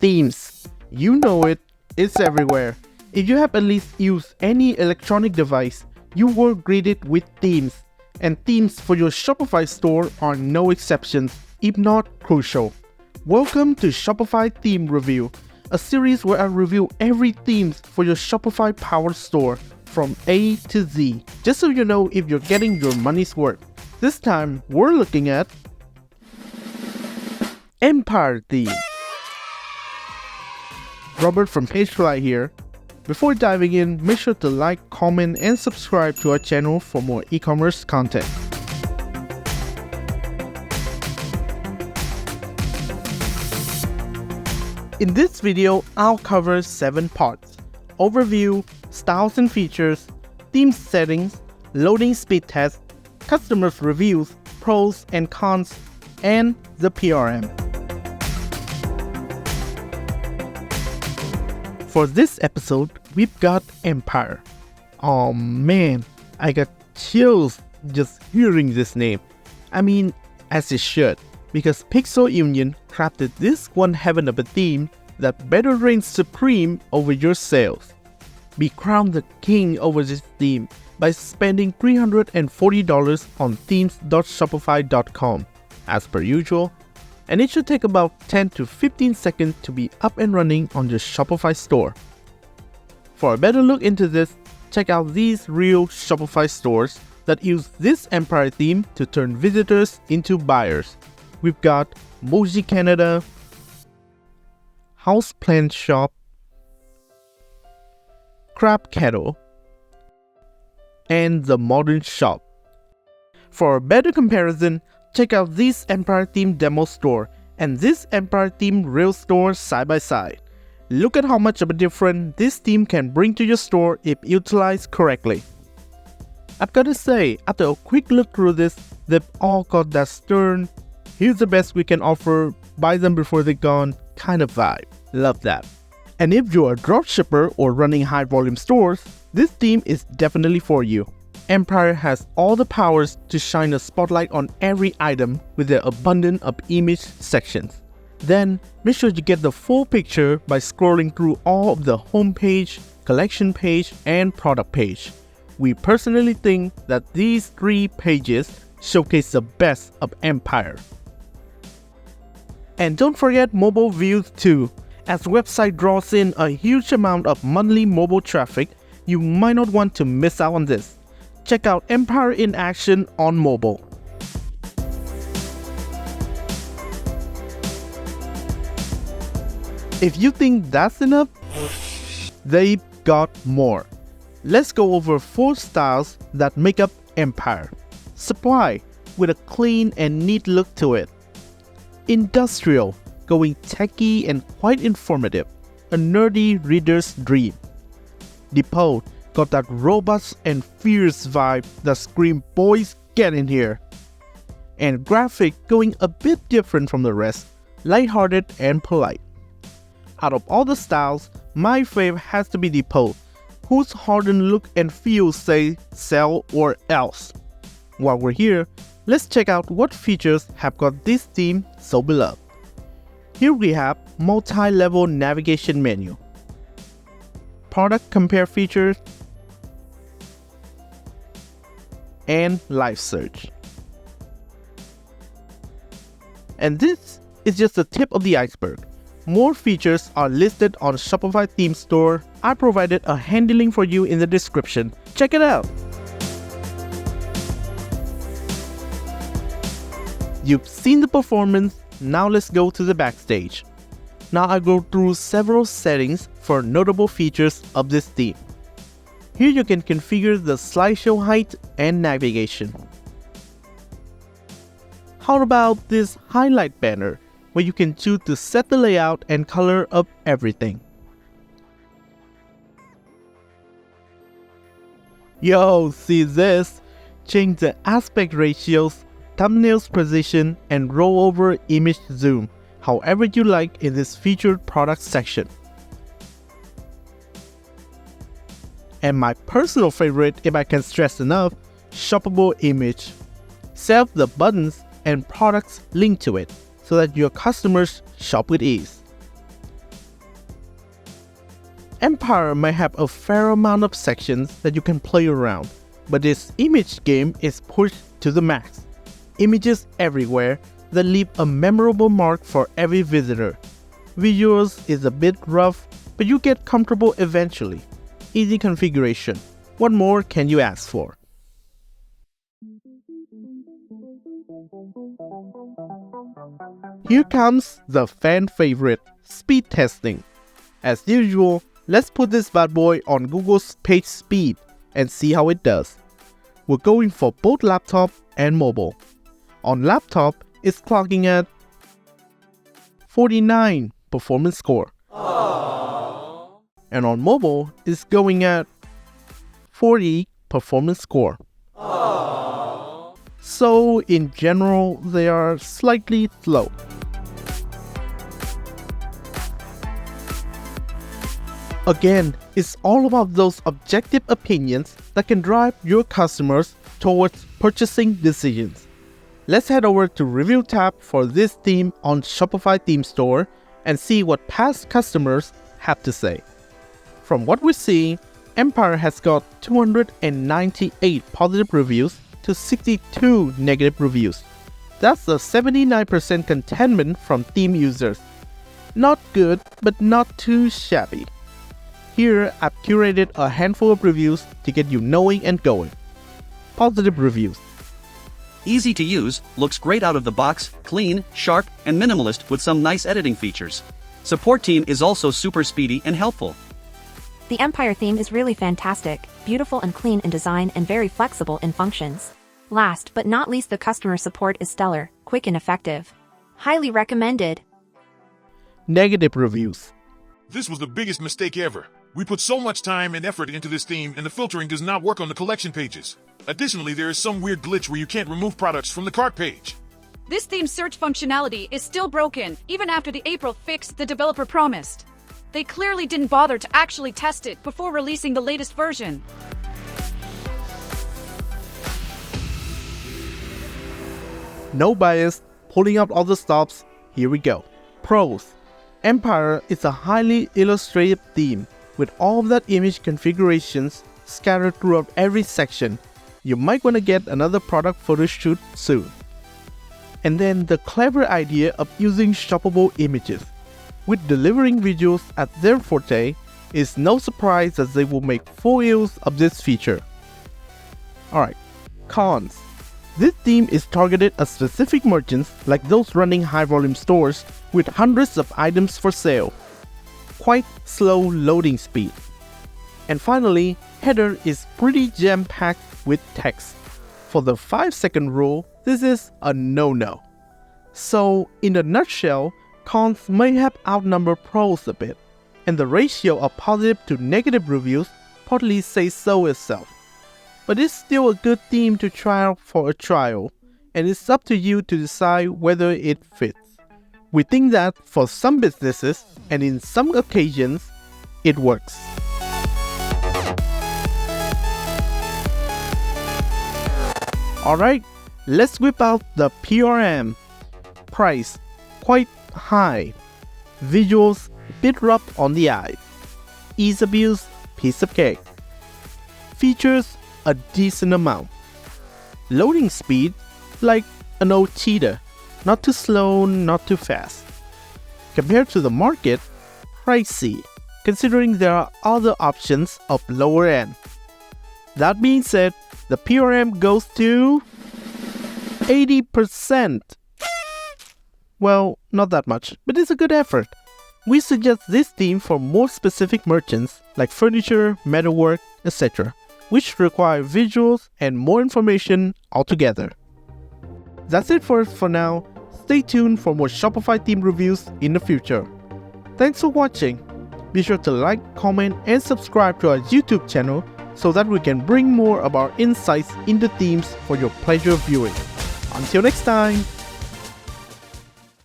Themes. You know it, it's everywhere. If you have at least used any electronic device, you were greeted with themes. And themes for your Shopify store are no exceptions, if not crucial. Welcome to Shopify Theme Review, a series where I review every theme for your Shopify powered store from A to Z, just so you know if you're getting your money's worth. This time, we're looking at Empire Theme. Robert from PageFly here. Before diving in, make sure to like, comment, and subscribe to our channel for more e-commerce content. In this video, I'll cover 7 parts: overview, styles and features, theme settings, loading speed test, customers' reviews, pros and cons, and the PRM. For this episode, we've got Empire. Oh man, I got chills just hearing this name. I mean, as it should, because Pixel Union crafted this one heaven of a theme that better reigns supreme over your sales. Be crowned the king over this theme by spending $340 on themes.shopify.com, as per usual, and it should take about 10 to 15 seconds to be up and running on your Shopify store. For a better look into this, check out these real Shopify stores that use this Empire theme to turn visitors into buyers. We've got Moji Canada, Houseplant Shop, Crab Kettle, and The Modern Shop. For a better comparison, check out this Empire theme demo store and this Empire theme real store side by side. Look at how much of a difference this theme can bring to your store if utilized correctly. I've gotta say, after a quick look through this, they've all got that stern, here's the best we can offer, buy them before they're gone kind of vibe. Love that. And if you're a dropshipper or running high volume stores, this theme is definitely for you. Empire has all the powers to shine a spotlight on every item with their abundance of image sections. Then, make sure you get the full picture by scrolling through all of the homepage, collection page, and product page. We personally think that these 3 pages showcase the best of Empire. And don't forget mobile views too. As the website draws in a huge amount of monthly mobile traffic, you might not want to miss out on this. Check out Empire in action on mobile. If you think that's enough, they've got more. Let's go over 4 styles that make up Empire. Supply, with a clean and neat look to it. Industrial, going techy and quite informative, a nerdy reader's dream. Depot, got that robust and fierce vibe that scream boys get in here. And graphic, going a bit different from the rest, lighthearted and polite. Out of all the styles, my fave has to be Depot, whose hardened look and feel say sell or else. While we're here, let's check out what features have got this theme so beloved. Here we have multi-level navigation menu, product compare features, and live search. And this is just the tip of the iceberg. More features are listed on Shopify Theme Store. I provided a handy link for you in the description. Check it out! You've seen the performance, now let's go to the backstage. Now I go through several settings for notable features of this theme. Here you can configure the slideshow height and navigation. How about this highlight banner, where you can choose to set the layout and color of everything. Yo, see this? Change the aspect ratios, thumbnails position, and rollover image zoom, however you like in this featured product section. And my personal favorite, if I can stress enough, shoppable image. Set the buttons and products linked to it so that your customers shop with ease. Empire may have a fair amount of sections that you can play around, but this image game is pushed to the max. Images everywhere that leave a memorable mark for every visitor. Visuals is a bit rough, but you get comfortable eventually. Easy configuration. What more can you ask for? Here comes the fan favorite, speed testing. As usual, let's put this bad boy on Google's page speed and see how it does. We're going for both laptop and mobile. On laptop, it's clocking at 49 performance score. Aww. And on mobile, it's going at 40 performance score. Aww. So in general, they are slightly slow. Again, it's all about those objective opinions that can drive your customers towards purchasing decisions. Let's head over to Review tab for this theme on Shopify Theme Store and see what past customers have to say. From what we're seeing, Empire has got 298 positive reviews to 62 negative reviews. That's a 79% contentment from theme users. Not good, but not too shabby. Here, I've curated a handful of reviews to get you knowing and going. Positive reviews. Easy to use, looks great out of the box, clean, sharp, and minimalist with some nice editing features. Support team is also super speedy and helpful. The Empire theme is really fantastic, beautiful and clean in design and very flexible in functions. Last but not least, the customer support is stellar, quick and effective. Highly recommended. Negative reviews. This was the biggest mistake ever. We put so much time and effort into this theme and the filtering does not work on the collection pages. Additionally, there is some weird glitch where you can't remove products from the cart page. This theme's search functionality is still broken, even after the April fix the developer promised. They clearly didn't bother to actually test it before releasing the latest version. No bias, pulling up all the stops, here we go. Pros. Empire is a highly illustrative theme with all of that image configurations scattered throughout every section. You might want to get another product photo shoot soon. And then the clever idea of using shoppable images. With delivering visuals at their forte, it's no surprise that they will make full use of this feature. Alright, cons. This theme is targeted at specific merchants like those running high volume stores with hundreds of items for sale. Quite slow loading speed. And finally, header is pretty jam-packed with text. For the 5-second rule, this is a no-no. So, in a nutshell, cons may have outnumbered pros a bit, and the ratio of positive to negative reviews partly says so itself. But it's still a good theme to try out for a trial, and it's up to you to decide whether it fits. We think that for some businesses, and in some occasions, it works. Alright, let's whip out the PRM. Price, quite high. Visuals, bit rough on the eyes. Ease of use, piece of cake. Features, a decent amount. Loading speed, like an old cheetah. Not too slow, not too fast. Compared to the market, pricey, considering there are other options of lower end. That being said, the PRM goes to 80%. Well, not that much, but it's a good effort. We suggest this theme for more specific merchants like furniture, metalwork, etc., which require visuals and more information altogether. That's it for us for now. Stay tuned for more Shopify theme reviews in the future. Thanks for watching. Be sure to like, comment, and subscribe to our YouTube channel so that we can bring more of our insights into themes for your pleasure of viewing. Until next time!